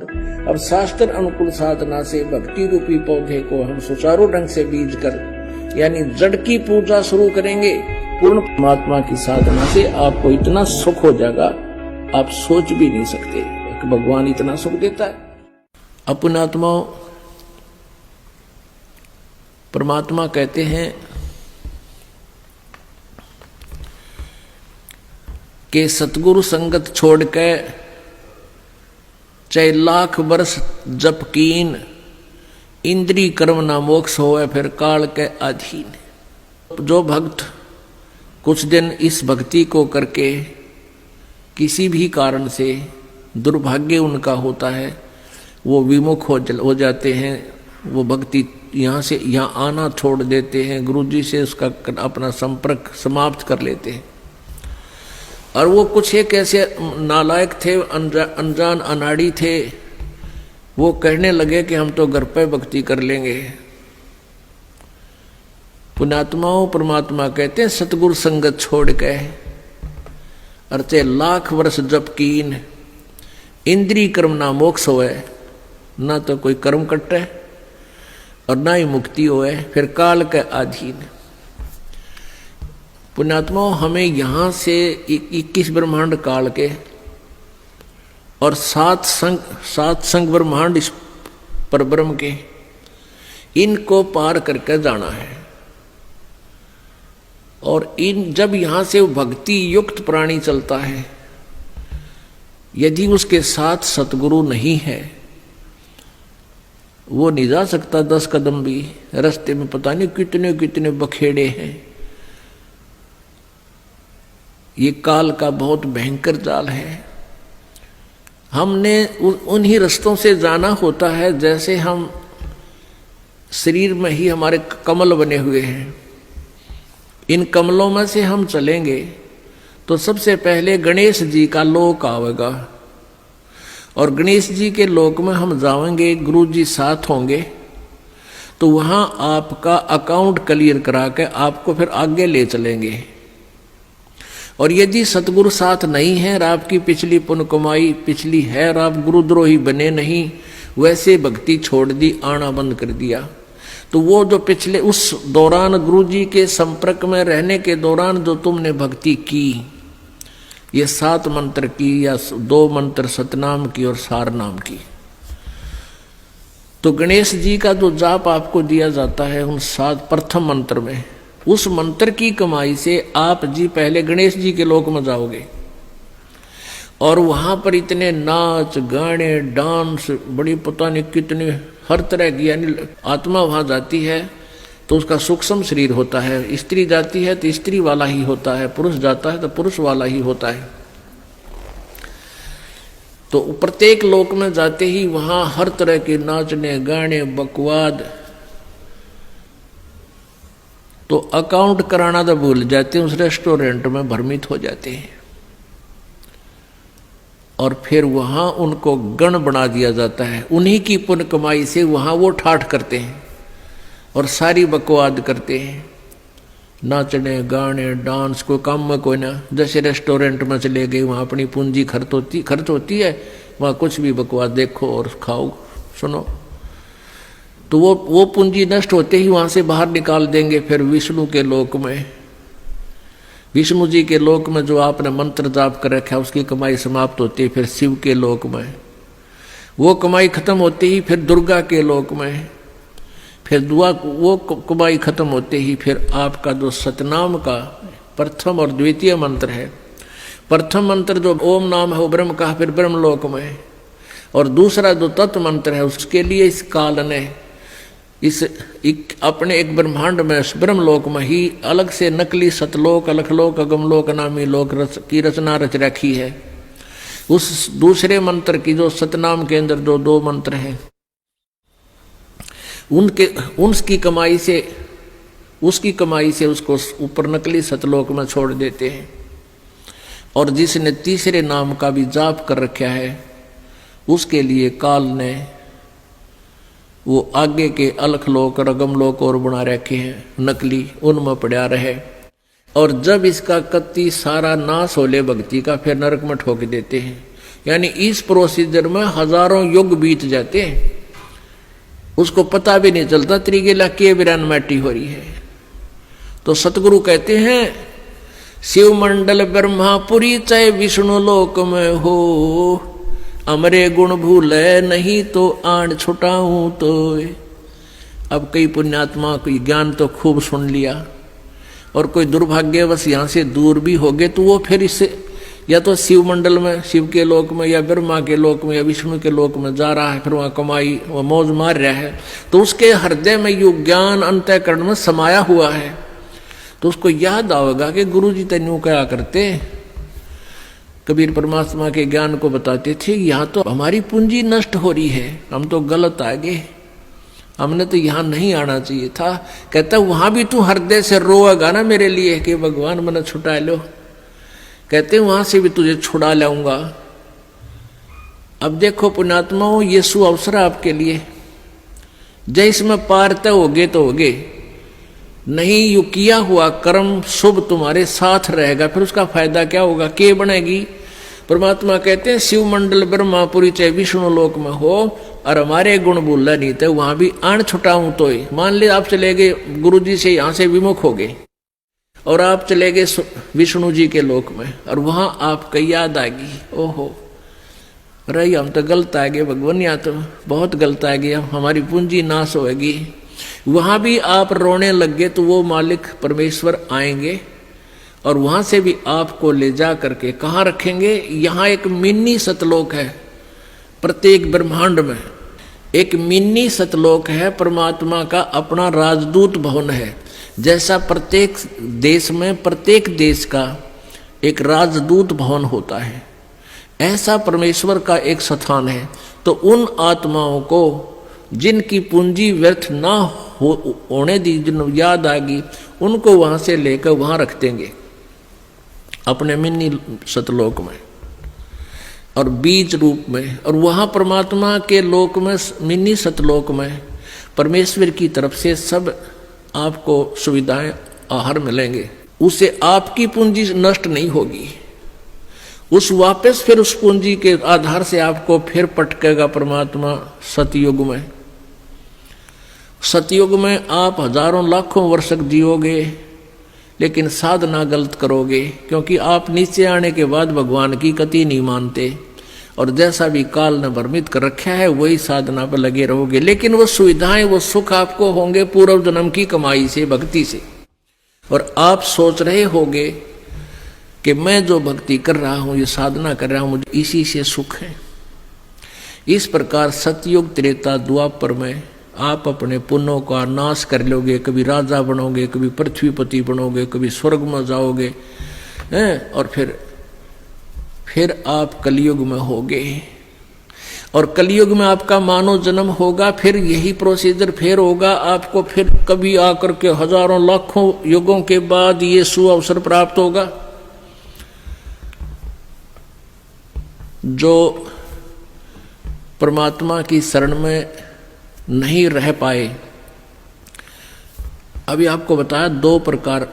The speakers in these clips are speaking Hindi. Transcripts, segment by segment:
अब शास्त्र अनुकूल साधना से भक्ति रूपी पौधे को हम सुचारू ढंग से बीज कर यानी जड़ की पूजा शुरू करेंगे। पूर्ण परमात्मा की साधना से आपको इतना सुख हो जाएगा, आप सोच भी नहीं सकते कि भगवान इतना सुख देता है। अपने आत्माओं, परमात्मा कहते हैं कि सतगुरु संगत छोड़ के चाहे लाख वर्ष जप कीन, इंद्री कर्म ना मोक्ष होए फिर काल के अधीन। जो भक्त कुछ दिन इस भक्ति को करके किसी भी कारण से दुर्भाग्य उनका होता है, वो विमुख हो जाते हैं, वो भक्ति यहाँ से यहाँ आना छोड़ देते हैं, गुरुजी से उसका अपना संपर्क समाप्त कर लेते हैं। और वो कुछ एक ऐसे नालायक थे, अनजान अनाड़ी थे, वो कहने लगे कि हम तो घर पे भक्ति कर लेंगे। पुण्यात्माओं, परमात्मा कहते हैं सतगुरु संगत छोड़ के अर्चे लाख वर्ष जप कीन, इंद्री कर्म ना मोक्ष होए, ना तो कोई कर्म कटे और ना ही मुक्ति होए फिर काल के अधीन। पुण्यात्माओं, हमें यहाँ से 21 ब्रह्मांड काल के और सात संग ब्रह्मांड इस परब्रह्म के, इनको पार करके जाना है। और जब यहाँ से भक्ति युक्त प्राणी चलता है, यदि उसके साथ सतगुरु नहीं है, वो नहीं जा सकता 10 कदम भी। रास्ते में पता नहीं कितने कितने बखेड़े हैं। ये काल का बहुत भयंकर जाल है। हमने उन्हीं रास्तों से जाना होता है जैसे हम शरीर में ही हमारे कमल बने हुए हैं। इन कमलों में से हम चलेंगे तो सबसे पहले गणेश जी का लोक आवेगा, और गणेश जी के लोक में हम जाएंगे, गुरु जी साथ होंगे, तो वहाँ आपका अकाउंट क्लियर करा के आपको फिर आगे ले चलेंगे। और यदि सतगुरु साथ नहीं है और आपकी पिछली पुण्य कमाई पिछली है और आप गुरुद्रोही बने नहीं, वैसे भक्ति छोड़ दी, आना बंद कर दिया, तो वो जो पिछले उस दौरान गुरु जी के संपर्क में रहने के दौरान जो तुमने भक्ति की, ये 7 मंत्र की या 2 मंत्र सतनाम की और सार नाम की, तो गणेश जी का जो जाप आपको दिया जाता है उन 7 प्रथम मंत्र में, उस मंत्र की कमाई से आप जी पहले गणेश जी के लोक में जाओगे। और वहां पर इतने नाच गाने डांस, बड़ी पता नहीं कितने हर तरह की, यानी आत्मा वहां जाती है तो उसका सूक्ष्म शरीर होता है, स्त्री जाती है तो स्त्री वाला ही होता है, पुरुष जाता है तो पुरुष वाला ही होता है। तो प्रत्येक लोक में जाते ही वहां हर तरह के नाचने गाने बकवाद, तो अकाउंट कराना तो भूल जाते हैं, उस रेस्टोरेंट में भ्रमित हो जाते हैं। और फिर वहां उनको गण बना दिया जाता है, उन्हीं की पुण्य कमाई से वहां वो ठाठ करते हैं और सारी बकवाद करते हैं, नाचने गाने डांस, कोई काम में कोई ना। जैसे रेस्टोरेंट में चले गए, वहां अपनी पूंजी खर्च होती है, वहां कुछ भी बकवाद देखो और खाओ सुनो, तो वो पूंजी नष्ट होते ही वहां से बाहर निकाल देंगे। फिर विष्णु के लोक में, विष्णु जी के लोक में जो आपने मंत्र जाप कर रखा है उसकी कमाई समाप्त होती है। फिर शिव के लोक में वो कमाई खत्म होते ही फिर दुर्गा के लोक में, फिर वो कमाई खत्म होते ही फिर आपका जो सतनाम का प्रथम और द्वितीय मंत्र है, प्रथम मंत्र जो ओम नाम है वो ब्रह्म का, फिर ब्रह्म लोक में, और दूसरा जो तत्व मंत्र है उसके लिए इस काल ने अपने एक ब्रह्मांड में ब्रह्मलोक में ही अलग से नकली सतलोक अलखलोक अगमलोक नामी लोक की रचना रच रखी है। उस दूसरे मंत्र की जो सतनाम के अंदर जो 2 मंत्र हैं, उसकी कमाई से उसको ऊपर नकली सतलोक में छोड़ देते हैं। और जिसने तीसरे नाम का भी जाप कर रखा है उसके लिए काल ने वो आगे के अलखलोक और अगमलोक और बना रखे हैं नकली, उनमें पड़ा रहे। और जब इसका कत्ती सारा नाश हो ले भक्ति का, फिर नरक में ठोक देते हैं। यानी इस प्रोसीजर में हजारों युग बीत जाते हैं, उसको पता भी नहीं चलता त्रिगेला के बिरान मैटी हो रही है। तो सतगुरु कहते हैं शिव मंडल ब्रह्मापुरी चाहे विष्णु लोक में हो, अमरे गुण भूले नहीं तो आण छुटाऊं तो। अब कई पुण्यात्मा कोई ज्ञान तो खूब सुन लिया और कोई दुर्भाग्यवश यहाँ से दूर भी हो गए, तो वो फिर इससे या तो शिव मंडल में, शिव के लोक में, या ब्रह्मा के लोक में, या विष्णु के लोक में जा रहा है, फिर वहाँ कमाई वह मौज मार रहा है। तो उसके हृदय में यो ज्ञान अंतःकरण में समाया हुआ है, तो उसको याद आएगा कि गुरु जी तेन्यू क्या करते। कबीर परमात्मा के ज्ञान को बताते थे, यहाँ तो हमारी पूंजी नष्ट हो रही है, हम तो गलत आ गए, हमने तो यहाँ नहीं आना चाहिए था। कहता वहां भी तू हृदय से रोएगा ना मेरे लिए कि भगवान मैंने छुटा लो, कहते वहां से भी तुझे छुड़ा लाऊंगा। अब देखो पुण्यात्माओं, ये सु अवसर आपके लिए, जय इसमें पार तय होगे तो होगे, नहीं यू किया हुआ कर्म शुभ तुम्हारे साथ रहेगा, फिर उसका फायदा क्या होगा, के बनेगी। परमात्मा कहते हैं शिव मंडल ब्रह्मापुरी चाहे विष्णु लोक में हो और हमारे गुण बोलना नहीं थे, वहां भी आण छुटाऊं तो ही। मान ले आप चले गए गुरु जी से, यहां से विमुख हो गए और आप चले गए विष्णु जी के लोक में, और वहां आपकी याद आ गई, ओहो रही हम तो गलत आ गए भगवान, यहाँ तो बहुत गलत आ गया, हमारी पूंजी नाश होगी। वहां भी आप रोने लग गए तो वो मालिक परमेश्वर आएंगे और वहां से भी आपको ले जा करके कहाँ रखेंगे। यहाँ एक मिनी सतलोक है, प्रत्येक ब्रह्मांड में एक मिनी सतलोक है, परमात्मा का अपना राजदूत भवन है। जैसा प्रत्येक देश में प्रत्येक देश का एक राजदूत भवन होता है, ऐसा परमेश्वर का एक स्थान है। तो उन आत्माओं को जिनकी पूंजी व्यर्थ ना होने दी, जिन याद आ गई, उनको वहां से लेकर वहां रख देंगे अपने मिनी सतलोक में और बीज रूप में। और वहां परमात्मा के लोक में, मिनी सतलोक में परमेश्वर की तरफ से सब आपको सुविधाएं आहार मिलेंगे, उससे आपकी पूंजी नष्ट नहीं होगी। उस वापस फिर उस पूंजी के आधार से आपको फिर पटकेगा परमात्मा सतयुग में। सतयुग में आप हजारों लाखों वर्ष तक जियोगे, लेकिन साधना गलत करोगे, क्योंकि आप नीचे आने के बाद भगवान की कति नहीं मानते और जैसा भी काल ने भ्रमित कर रखा है वही साधना पर लगे रहोगे। लेकिन वो सुविधाएं, वो सुख आपको होंगे पूर्व जन्म की कमाई से, भक्ति से। और आप सोच रहे होगे कि मैं जो भक्ति कर रहा हूं, ये साधना कर रहा हूं, मुझे इसी से सुख है। इस प्रकार सतयुग त्रेता द्वापर में आप अपने पुण्यों का नाश कर लोगे, कभी राजा बनोगे, कभी पृथ्वीपति बनोगे, कभी स्वर्ग में जाओगे हैं, और फिर आप कलयुग में होगे। और कलयुग में आपका मानव जन्म होगा, फिर यही प्रोसीजर फिर होगा आपको, फिर कभी आकर के हजारों लाखों युगों के बाद ये सुअवसर प्राप्त होगा। जो परमात्मा की शरण में नहीं रह पाए, अभी आपको बताया दो प्रकार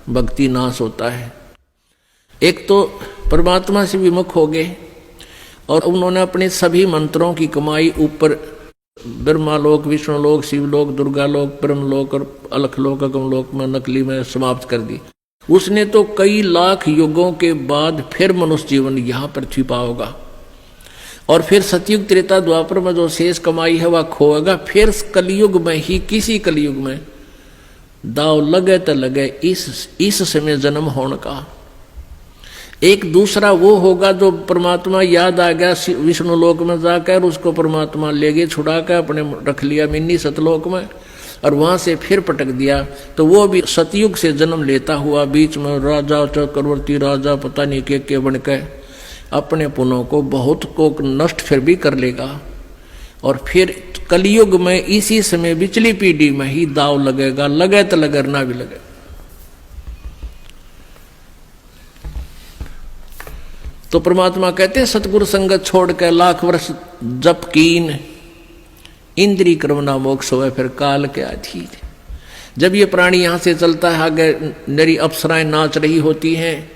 भक्ति नाश होता है। एक तो परमात्मा से विमुख हो गए और उन्होंने अपने सभी मंत्रों की कमाई ऊपर ब्रह्मालोक, विष्णुलोक, शिवलोक, दुर्गालोक, ब्रह्मलोक और अलखलोक, अगमलोक में, नकली में समाप्त कर दी। उसने तो कई लाख युगों के बाद फिर मनुष्य जीवन यहाँ पृथ्वी पर होगा, और फिर सतयुग त्रेता द्वापर में जो शेष कमाई है वह खोएगा। फिर कलयुग में ही, किसी कलयुग में दाव लगे तो लगे इस समय जन्म होने का। एक दूसरा वो होगा जो परमात्मा याद आ गया विष्णु लोक में जाकर, उसको परमात्मा ले गए छुड़ा कर अपने रख लिया मिनी सतलोक में, और वहां से फिर पटक दिया। तो वो भी सतयुग से जन्म लेता हुआ बीच में राजा, चक्रवर्ती राजा, पता नहीं के बन के अपने पुण्यों को बहुत को नष्ट फिर भी कर लेगा। और फिर कलयुग में इसी समय बिचली पीढ़ी में ही दाव लगेगा, लगे तो लगे ना भी लगे। तो परमात्मा कहते हैं सतगुरु संगत छोड़ के लाख वर्ष जप कीन, इंद्री क्रमना मोक्ष हुए फिर काल के अधीन। जब ये प्राणी यहाँ से चलता है, आगे नरी अप्सराएं नाच रही होती हैं,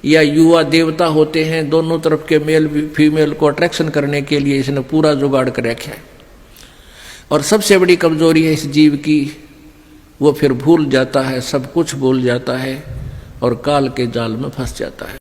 या युवा देवता होते हैं, दोनों तरफ के मेल फीमेल को अट्रैक्शन करने के लिए इसने पूरा जुगाड़ कर रखा है। और सबसे बड़ी कमजोरी है इस जीव की, वो फिर भूल जाता है, सब कुछ भूल जाता है और काल के जाल में फंस जाता है।